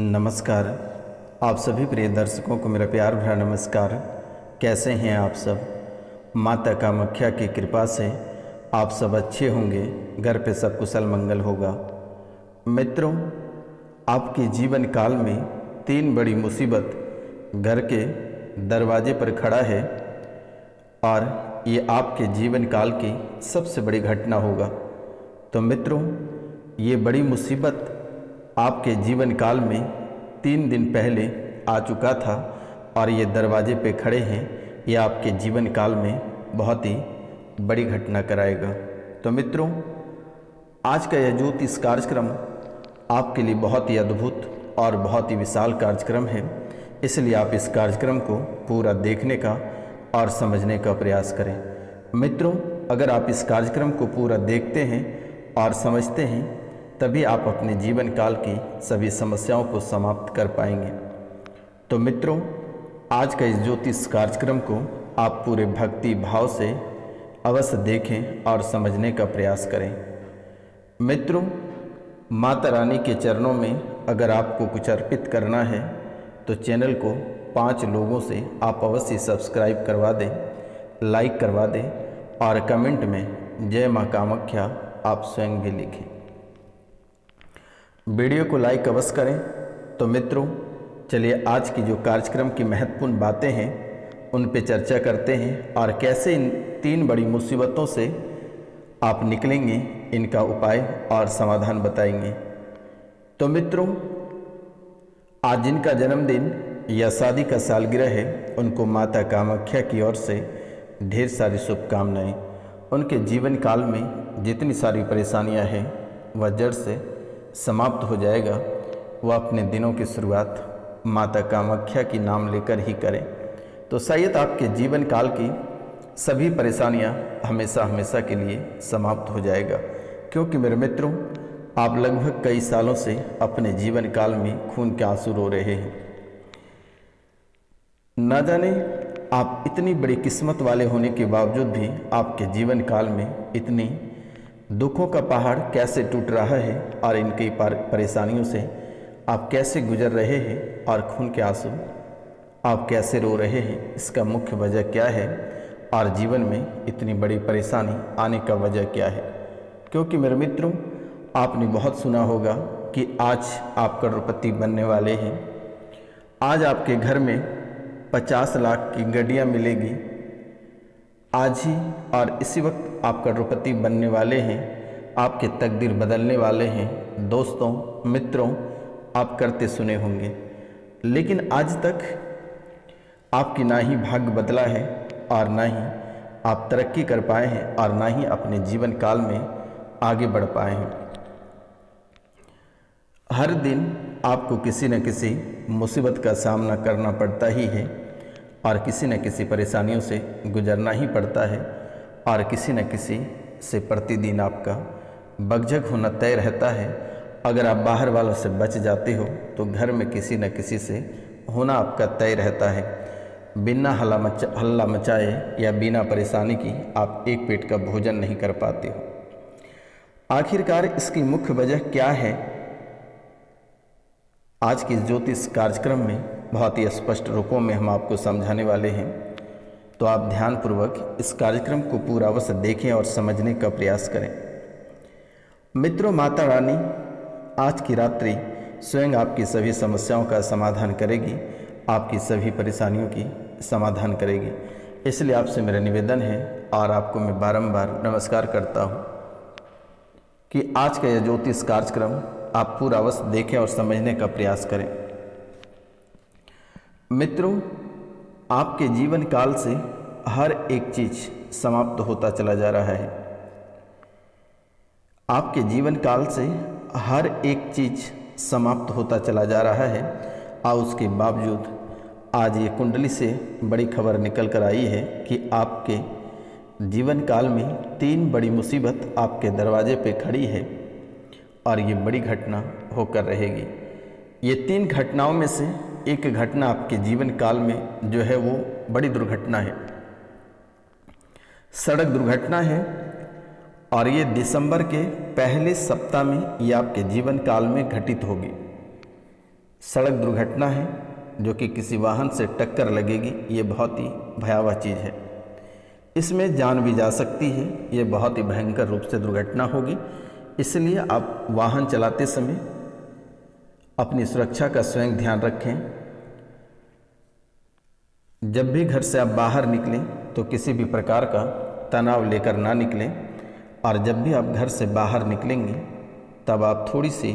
नमस्कार। आप सभी प्रिय दर्शकों को मेरा प्यार भरा नमस्कार। कैसे हैं आप सब? माता कामाख्या की कृपा से आप सब अच्छे होंगे, घर पे सब कुशल मंगल होगा। मित्रों, आपके जीवन काल में 3 बड़ी मुसीबत घर के दरवाजे पर खड़ा है और ये आपके जीवन काल की सबसे बड़ी घटना होगा। तो मित्रों, ये बड़ी मुसीबत आपके जीवन काल में 3 दिन पहले आ चुका था और ये दरवाजे पे खड़े हैं। ये आपके जीवन काल में बहुत ही बड़ी घटना कराएगा। तो मित्रों, आज का यह ज्योतिष कार्यक्रम आपके लिए बहुत ही अद्भुत और बहुत ही विशाल कार्यक्रम है, इसलिए आप इस कार्यक्रम को पूरा देखने का और समझने का प्रयास करें। मित्रों, अगर आप इस कार्यक्रम को पूरा देखते हैं और समझते हैं तभी आप अपने जीवन काल की सभी समस्याओं को समाप्त कर पाएंगे। तो मित्रों, आज का इस ज्योतिष कार्यक्रम को आप पूरे भक्ति भाव से अवश्य देखें और समझने का प्रयास करें। मित्रों, माता रानी के चरणों में अगर आपको कुछ अर्पित करना है तो चैनल को 5 लोगों से आप अवश्य सब्सक्राइब करवा दें, लाइक करवा दें और कमेंट में जय माँ कामाख्या आप स्वयं भी लिखें। वीडियो को लाइक अवश्य करें। तो मित्रों, चलिए आज की जो कार्यक्रम की महत्वपूर्ण बातें हैं उन पे चर्चा करते हैं और कैसे इन 3 बड़ी मुसीबतों से आप निकलेंगे, इनका उपाय और समाधान बताएंगे। तो मित्रों, आज जिनका जन्मदिन या शादी का सालगिरह है उनको माता कामाख्या की ओर से ढेर सारी शुभकामनाएं। उनके जीवन काल में जितनी सारी परेशानियां हैं वह जड़ से समाप्त हो जाएगा। वह अपने दिनों की शुरुआत माता कामाख्या की नाम लेकर ही करें तो शायद आपके जीवन काल की सभी परेशानियां हमेशा हमेशा के लिए समाप्त हो जाएगा। क्योंकि मेरे मित्रों, आप लगभग कई सालों से अपने जीवन काल में खून के आंसू रो रहे हैं। न जाने आप इतनी बड़ी किस्मत वाले होने के बावजूद भी आपके जीवन काल में इतनी दुखों का पहाड़ कैसे टूट रहा है और इनकी परेशानियों से आप कैसे गुजर रहे हैं और खून के आंसू आप कैसे रो रहे हैं, इसका मुख्य वजह क्या है और जीवन में इतनी बड़ी परेशानी आने का वजह क्या है। क्योंकि मेरे मित्रों, आपने बहुत सुना होगा कि आज आप करोड़पति बनने वाले हैं, आज आपके घर में 50 लाख की गाड़ियाँ मिलेगी, आज ही और इसी वक्त आप करोड़पति बनने वाले हैं, आपके तकदीर बदलने वाले हैं। दोस्तों, मित्रों, आप करते सुने होंगे, लेकिन आज तक आपकी ना ही भाग्य बदला है और ना ही आप तरक्की कर पाए हैं और ना ही अपने जीवन काल में आगे बढ़ पाए हैं। हर दिन आपको किसी न किसी मुसीबत का सामना करना पड़ता ही है और किसी न किसी परेशानियों से गुजरना ही पड़ता है और किसी न किसी से प्रतिदिन आपका बकझक होना तय रहता है। अगर आप बाहर वालों से बच जाते हो तो घर में किसी न किसी से होना आपका तय रहता है। बिना हल्ला मचाए या बिना परेशानी की आप एक पेट का भोजन नहीं कर पाते हो। आखिरकार इसकी मुख्य वजह क्या है, आज की ज्योतिष कार्यक्रम में बहुत ही स्पष्ट रूपों में हम आपको समझाने वाले हैं। तो आप ध्यानपूर्वक इस कार्यक्रम को पूरा अवश्य देखें और समझने का प्रयास करें। मित्रों, माता रानी आज की रात्रि स्वयं आपकी सभी समस्याओं का समाधान करेगी, आपकी सभी परेशानियों की समाधान करेगी। इसलिए आपसे मेरा निवेदन है और आपको मैं बारंबार नमस्कार करता हूँ कि आज का यह ज्योतिष कार्यक्रम आप पूरा अवश्य देखें और समझने का प्रयास करें। मित्रों, आपके जीवन काल से हर एक चीज समाप्त होता चला जा रहा है। आपके जीवन काल से हर एक चीज समाप्त होता चला जा रहा है और उसके बावजूद आज ये कुंडली से बड़ी खबर निकल कर आई है कि आपके जीवन काल में 3 बड़ी मुसीबत आपके दरवाजे पे खड़ी है और ये बड़ी घटना होकर रहेगी। ये 3 घटनाओं में से एक घटना आपके जीवन काल में जो है वो बड़ी दुर्घटना है, सड़क दुर्घटना है और ये दिसंबर के पहले सप्ताह में ये आपके जीवन काल में घटित होगी। सड़क दुर्घटना है जो कि किसी वाहन से टक्कर लगेगी, ये बहुत ही भयावह चीज़ है। इसमें जान भी जा सकती है, ये बहुत ही भयंकर रूप से दुर्घटना होगी। इसलिए आप वाहन चलाते समय अपनी सुरक्षा का स्वयं ध्यान रखें। जब भी घर से आप बाहर निकलें तो किसी भी प्रकार का तनाव लेकर ना निकलें, और जब भी आप घर से बाहर निकलेंगे तब आप थोड़ी सी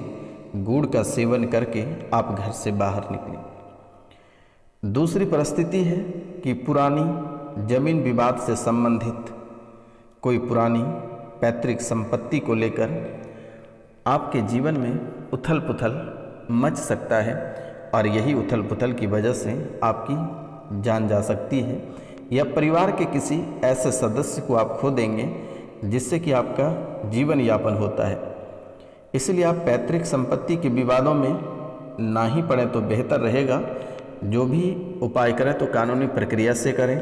गुड़ का सेवन करके आप घर से बाहर निकलें। दूसरी परिस्थिति है कि पुरानी जमीन विवाद से संबंधित कोई पुरानी पैतृक संपत्ति को लेकर आपके जीवन में उथल पुथल मच सकता है, और यही उथल पुथल की वजह से आपकी जान जा सकती है, या परिवार के किसी ऐसे सदस्य को आप खो देंगे जिससे कि आपका जीवन यापन होता है। इसलिए आप पैतृक संपत्ति के विवादों में ना ही पड़ें तो बेहतर रहेगा। जो भी उपाय करें तो कानूनी प्रक्रिया से करें,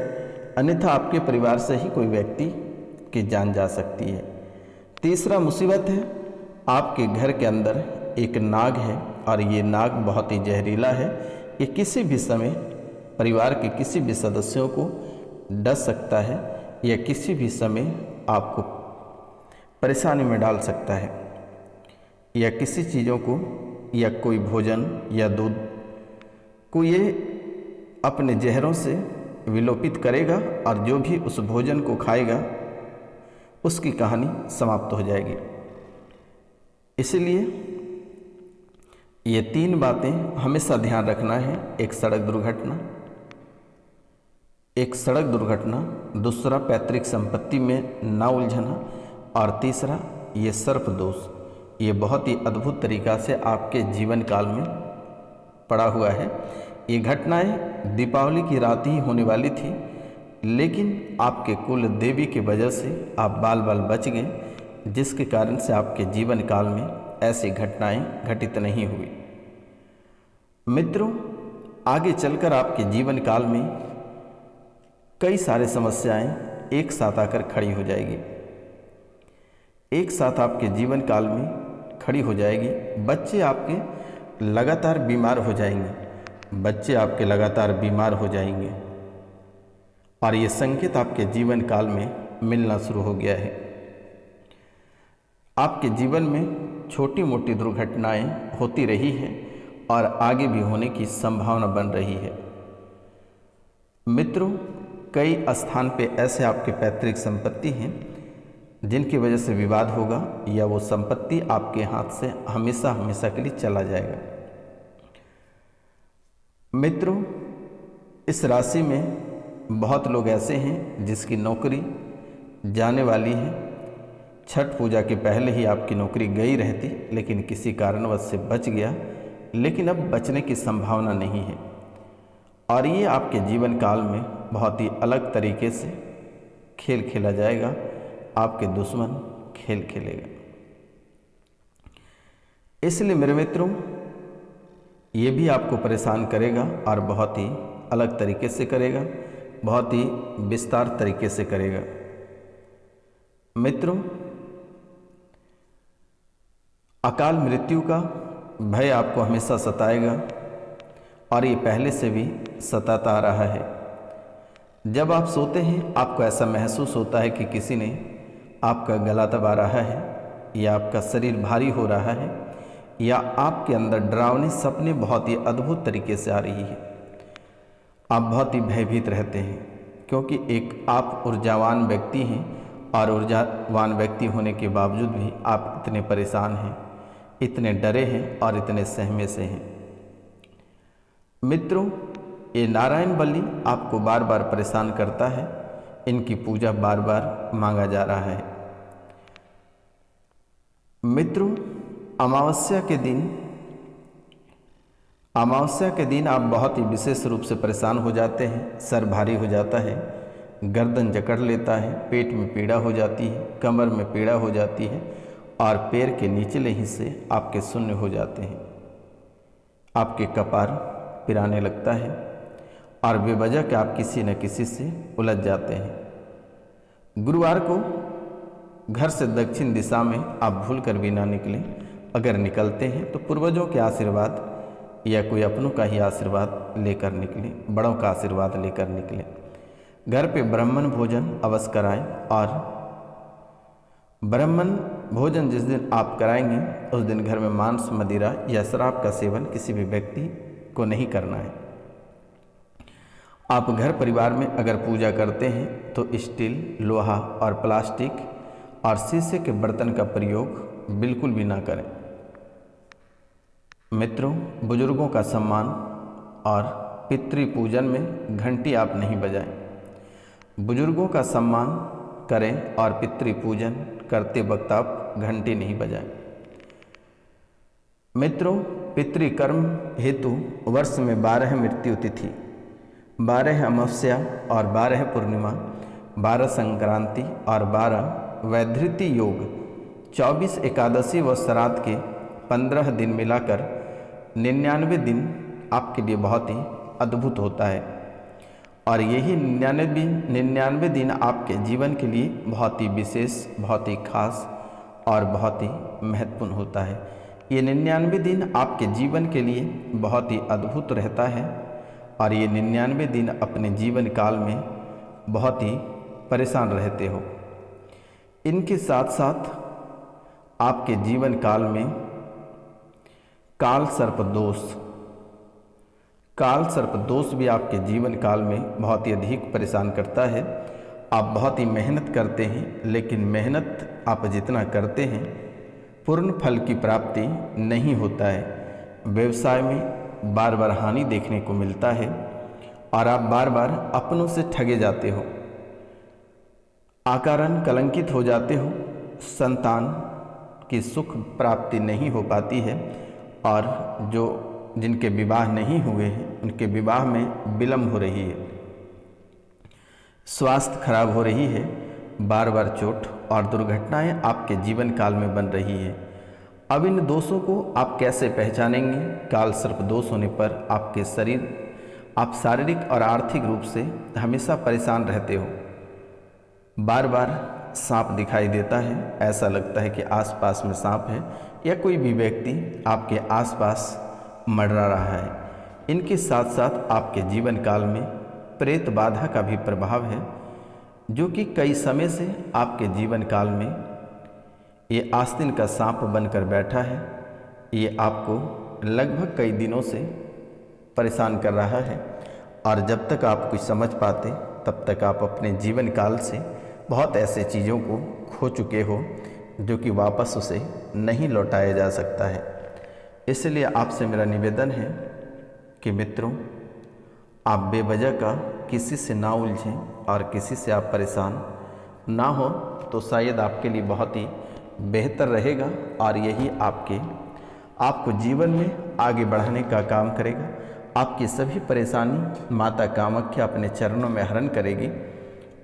अन्यथा आपके परिवार से ही कोई व्यक्ति की जान जा सकती है। तीसरा मुसीबत है, आपके घर के अंदर एक नाग है, और ये नाग बहुत ही जहरीला है। ये किसी भी समय परिवार के किसी भी सदस्यों को डस सकता है, या किसी भी समय आपको परेशानी में डाल सकता है, या किसी चीज़ों को या कोई भोजन या दूध को ये अपने जहरों से विलोपित करेगा, और जो भी उस भोजन को खाएगा उसकी कहानी समाप्त हो जाएगी। इसलिए ये 3 बातें हमेशा ध्यान रखना है। एक सड़क दुर्घटना, दूसरा पैतृक संपत्ति में ना उलझना, और तीसरा ये सर्प दोष। ये बहुत ही अद्भुत तरीक़ा से आपके जीवन काल में पड़ा हुआ है। ये घटनाएं दीपावली की रात ही होने वाली थी, लेकिन आपके कुल देवी की वजह से आप बाल बच गए, जिसके कारण से आपके जीवन काल में ऐसी घटनाएं घटित नहीं हुई। मित्रों, आगे चलकर आपके जीवन काल में कई सारे समस्याएं एक साथ आकर खड़ी हो जाएगी, एक साथ आपके जीवन काल में खड़ी हो जाएगी। बच्चे आपके लगातार बीमार हो जाएंगे, और ये संकेत आपके जीवन काल में मिलना शुरू हो गया है। आपके जीवन में छोटी मोटी दुर्घटनाएं होती रही हैं, और आगे भी होने की संभावना बन रही है। मित्रों, कई स्थान पे ऐसे आपके पैतृक संपत्ति हैं जिनकी वजह से विवाद होगा, या वो संपत्ति आपके हाथ से हमेशा हमेशा के लिए चला जाएगा। मित्रों, इस राशि में बहुत लोग ऐसे हैं जिसकी नौकरी जाने वाली है। छठ पूजा के पहले ही आपकी नौकरी गई रहती, लेकिन किसी कारणवश से बच गया, लेकिन अब बचने की संभावना नहीं है, और ये आपके जीवन काल में बहुत ही अलग तरीके से खेल खेला जाएगा। आपके दुश्मन खेल खेलेगा। इसलिए मेरे मित्रों, ये भी आपको परेशान करेगा, और बहुत ही अलग तरीके से करेगा, बहुत ही विस्तार तरीके से करेगा। मित्रों, अकाल मृत्यु का भय आपको हमेशा सताएगा, और ये पहले से भी सताता आ रहा है। जब आप सोते हैं आपको ऐसा महसूस होता है कि किसी ने आपका गला दबा रहा है, या आपका शरीर भारी हो रहा है, या आपके अंदर डरावने सपने बहुत ही अद्भुत तरीके से आ रही है। आप बहुत ही भयभीत रहते हैं, क्योंकि एक आप ऊर्जावान व्यक्ति हैं, और ऊर्जावान व्यक्ति होने के बावजूद भी आप इतने परेशान हैं, इतने डरे हैं, और इतने सहमे से हैं। मित्रों, ये नारायण बलि आपको बार बार परेशान करता है। इनकी पूजा बार बार मांगा जा रहा है। मित्रों, अमावस्या के दिन आप बहुत ही विशेष रूप से परेशान हो जाते हैं। सर भारी हो जाता है, गर्दन जकड़ लेता है, पेट में पीड़ा हो जाती है, कमर में पीड़ा हो जाती है, और पैर के निचले हिस्से आपके शून्य हो जाते हैं। आपके कपार पिराने लगता है, और बेवजह के आप किसी न किसी से उलझ जाते हैं। गुरुवार को घर से दक्षिण दिशा में आप भूलकर भी ना निकलें। अगर निकलते हैं तो पूर्वजों के आशीर्वाद या कोई अपनों का ही आशीर्वाद लेकर निकले, बड़ों का आशीर्वाद लेकर निकले। घर पे ब्राह्मण भोजन अवश्य कराएं, और ब्राह्मण भोजन जिस दिन आप कराएंगे उस दिन घर में मांस, मदिरा या शराब का सेवन किसी भी व्यक्ति को नहीं करना है। आप घर परिवार में अगर पूजा करते हैं तो स्टील, लोहा और प्लास्टिक और शीशे के बर्तन का प्रयोग बिल्कुल भी ना करें। मित्रों, बुजुर्गों का सम्मान और पितृ पूजन में घंटी आप नहीं बजाएं। बुजुर्गों का सम्मान करें और पितृ पूजन करते वक्त आप घंटी नहीं बजाएं। मित्रों, पितृकर्म हेतु वर्ष में 12 मृत्यु तिथि, 12 अमावस्या और 12 पूर्णिमा, 12 संक्रांति और 12 वैधृति योग, 24 एकादशी व श्राद्ध के 15 दिन मिलाकर 99 दिन आपके लिए बहुत ही अद्भुत होता है। और यही 99 दिन आपके जीवन के लिए बहुत ही विशेष, बहुत ही खास और बहुत ही महत्वपूर्ण होता है। ये 99 दिन आपके जीवन के लिए बहुत ही अद्भुत रहता है, और ये 99 दिन अपने जीवन काल में बहुत ही परेशान रहते हो। इनके साथ साथ आपके जीवन काल में काल सर्प दोष भी आपके जीवन काल में बहुत ही अधिक परेशान करता है। आप बहुत ही मेहनत करते हैं, लेकिन मेहनत आप जितना करते हैं पूर्ण फल की प्राप्ति नहीं होता है। व्यवसाय में बार बार हानि देखने को मिलता है और आप बार बार अपनों से ठगे जाते हो, आकारण कलंकित हो जाते हो, संतान की सुख प्राप्ति नहीं हो पाती है, और जिनके विवाह नहीं हुए हैं उनके विवाह में विलंब हो रही है, स्वास्थ्य खराब हो रही है, बार बार चोट और दुर्घटनाएं आपके जीवन काल में बन रही है। अब इन दोषों को आप कैसे पहचानेंगे? काल सर्प दोष होने पर आप शारीरिक और आर्थिक रूप से हमेशा परेशान रहते हो। बार बार सांप दिखाई देता है, ऐसा लगता है कि आसपास में सांप है, या कोई भी व्यक्ति आपके आसपास मंडरा रहा है। इनके साथ साथ आपके जीवन काल में प्रेत बाधा का भी प्रभाव है, जो कि कई समय से आपके जीवन काल में ये आस्तीन का सांप बनकर बैठा है। ये आपको लगभग कई दिनों से परेशान कर रहा है, और जब तक आप कुछ समझ पाते तब तक आप अपने जीवन काल से बहुत ऐसे चीज़ों को खो चुके हो जो कि वापस उसे नहीं लौटाया जा सकता है। इसलिए आपसे मेरा निवेदन है कि मित्रों, आप बेवजह का किसी से ना उलझें, और किसी से आप परेशान ना हो तो शायद आपके लिए बहुत ही बेहतर रहेगा, और यही आपको जीवन में आगे बढ़ाने का काम करेगा। आपकी सभी परेशानी माता कामाख्या अपने चरणों में हरण करेगी,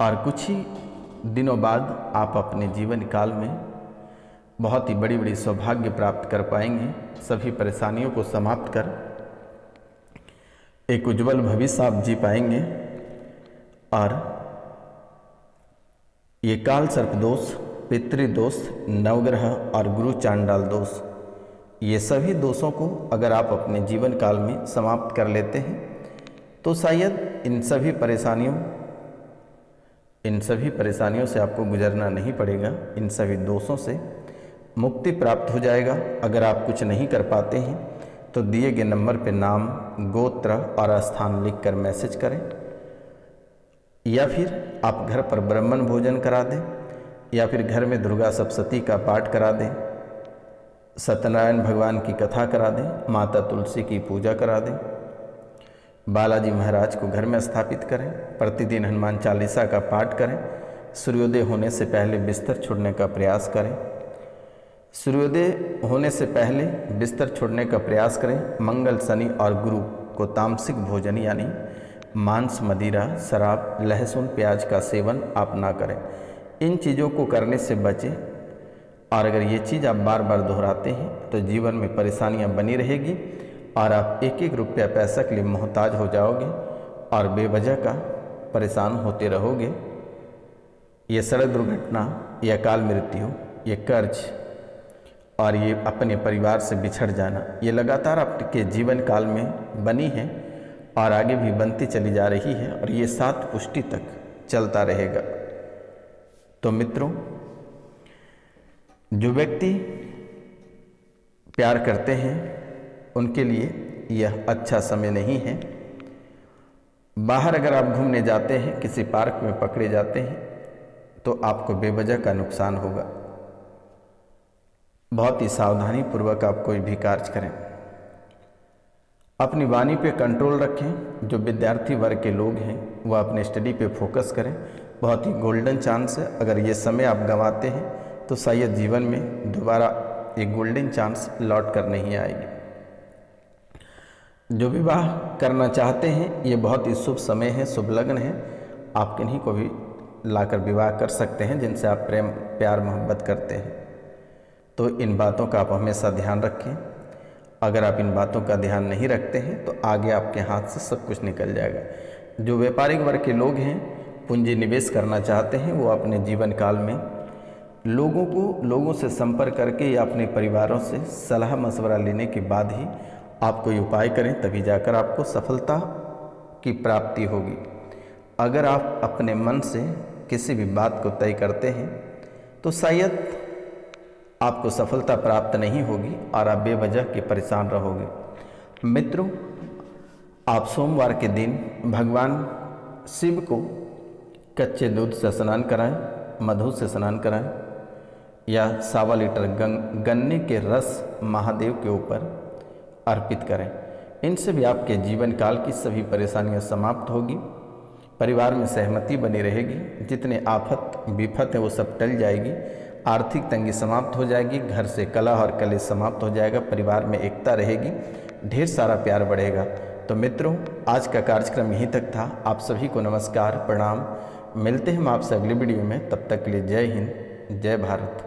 और कुछ ही दिनों बाद आप अपने जीवन काल में बहुत ही बड़ी बड़ी सौभाग्य प्राप्त कर पाएंगे। सभी परेशानियों को समाप्त कर एक उज्जवल भविष्य आप जी पाएंगे। और ये काल सर्प दोष, पितृदोष, नवग्रह और गुरु चांडाल दोष, ये सभी दोषों को अगर आप अपने जीवन काल में समाप्त कर लेते हैं तो शायद इन सभी परेशानियों से आपको गुजरना नहीं पड़ेगा। इन सभी दोषों से मुक्ति प्राप्त हो जाएगा। अगर आप कुछ नहीं कर पाते हैं तो दिए गए नंबर पर नाम, गोत्र और स्थान लिखकर मैसेज करें, या फिर आप घर पर ब्राह्मण भोजन करा दें, या फिर घर में दुर्गा सप्तशती का पाठ करा दें, सत्यनारायण भगवान की कथा करा दें, माता तुलसी की पूजा करा दें, बालाजी महाराज को घर में स्थापित करें, प्रतिदिन हनुमान चालीसा का पाठ करें, सूर्योदय होने से पहले बिस्तर छोड़ने का प्रयास करें, मंगल, शनि और गुरु को तामसिक भोजन यानी मांस, मदिरा, शराब, लहसुन, प्याज का सेवन आप ना करें। इन चीज़ों को करने से बचें, और अगर ये चीज़ आप बार बार दोहराते हैं तो जीवन में परेशानियां बनी रहेगी, और आप एक एक रुपया पैसा के लिए मोहताज हो जाओगे और बेवजह का परेशान होते रहोगे। ये सड़क दुर्घटना, या काल मृत्यु, ये कर्ज और ये अपने परिवार से बिछड़ जाना, ये लगातार आपके जीवन काल में बनी है और आगे भी बनती चली जा रही है और ये 7 पुष्टि तक चलता रहेगा। तो मित्रों, जो व्यक्ति प्यार करते हैं उनके लिए यह अच्छा समय नहीं है। बाहर अगर आप घूमने जाते हैं, किसी पार्क में पकड़े जाते हैं तो आपको बेवजह का नुकसान होगा। बहुत ही सावधानी पूर्वक आप कोई भी कार्य करें। अपनी वाणी पे कंट्रोल रखें। जो विद्यार्थी वर्ग के लोग हैं वह अपने स्टडी पे फोकस करें। बहुत ही गोल्डन चांस है। अगर ये समय आप गंवाते हैं तो शायद जीवन में दोबारा एक गोल्डन चांस लौट कर नहीं आएगी। जो विवाह करना चाहते हैं ये बहुत ही शुभ समय है, शुभ लग्न है। आप किन्हीं को भी लाकर विवाह कर सकते हैं जिनसे आप प्रेम प्यार मोहब्बत करते हैं। तो इन बातों का आप हमेशा ध्यान रखें। अगर आप इन बातों का ध्यान नहीं रखते हैं तो आगे आपके हाथ से सब कुछ निकल जाएगा। जो व्यापारिक वर्ग के लोग हैं, पूंजी निवेश करना चाहते हैं, वो अपने जीवन काल में लोगों से संपर्क करके या अपने परिवारों से सलाह मशवरा लेने के बाद ही आप कोई उपाय करें, तभी जाकर आपको सफलता की प्राप्ति होगी। अगर आप अपने मन से किसी भी बात को तय करते हैं तो शायद आपको सफलता प्राप्त नहीं होगी और आप बेवजह के परेशान रहोगे। मित्रों, आप सोमवार के दिन भगवान शिव को कच्चे दूध से स्नान कराएं, मधु से स्नान कराएं या 1.25 लीटर गन्ने के रस महादेव के ऊपर अर्पित करें। इनसे भी आपके जीवन काल की सभी परेशानियां समाप्त होगी। परिवार में सहमति बनी रहेगी। जितने आफत विपत है वो सब टल जाएगी। आर्थिक तंगी समाप्त हो जाएगी। घर से कलह और कलेश समाप्त हो जाएगा। परिवार में एकता रहेगी। ढेर सारा प्यार बढ़ेगा। तो मित्रों, आज का कार्यक्रम यहीं तक था। आप सभी को नमस्कार, प्रणाम। मिलते हैं हम आपसे अगली वीडियो में। तब तक के लिए जय हिंद, जय भारत।